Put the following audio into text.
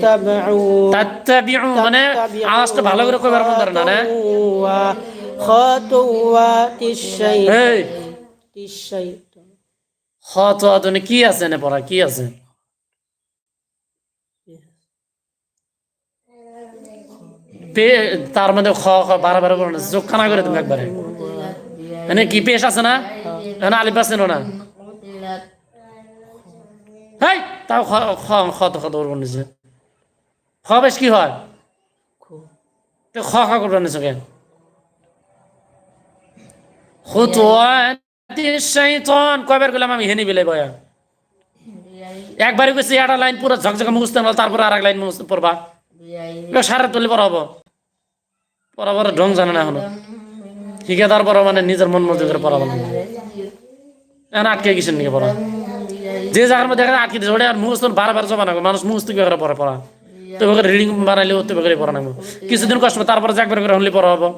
তাত্তাবিউ মানে আওয়াজটা ভালো করে কইবার মন ধরে না খাতুওয়াতিশ শাইতান খাতুওয়াতুনে কি আছে না পড়া কি আছে তার মধ্যে খ খ বারবার করে না চোখ খানা করে তুমি একবারে মানে কি পেশ আছে না না আলিফ আছে না হেই তাও খ খ খ তো কত বলবো নিছে খ বেশ কি হয় তো খ খ করবেন নিছে কেন খুতুয়াতিশ শাইতান কয়বার গেলাম আমি হেনি বিলে বয়া একবারই কইছি একটা লাইন পুরো ঝকঝকে মুখস্থ হল তারপর আরেক লাইন মুখস্থ পড়বা সারা তুলি পড়াবো পড়াবার ঢং জানে না এখনো শিখে তারপর মানে নিজের মন মতো করে পড়াবো না এখন আটকে গেছেন নাকি পড়া যে জায়গার মধ্যে আটকে দিচ্ছে ওটা আর মুখস্থ বারবার জমা না মানুষ মুখস্থ কি করে পড়া তো রিডিং বানাইলে তো পড়া না কিছুদিন কষ্ট তারপরে একবার করে হলে পড়া হবো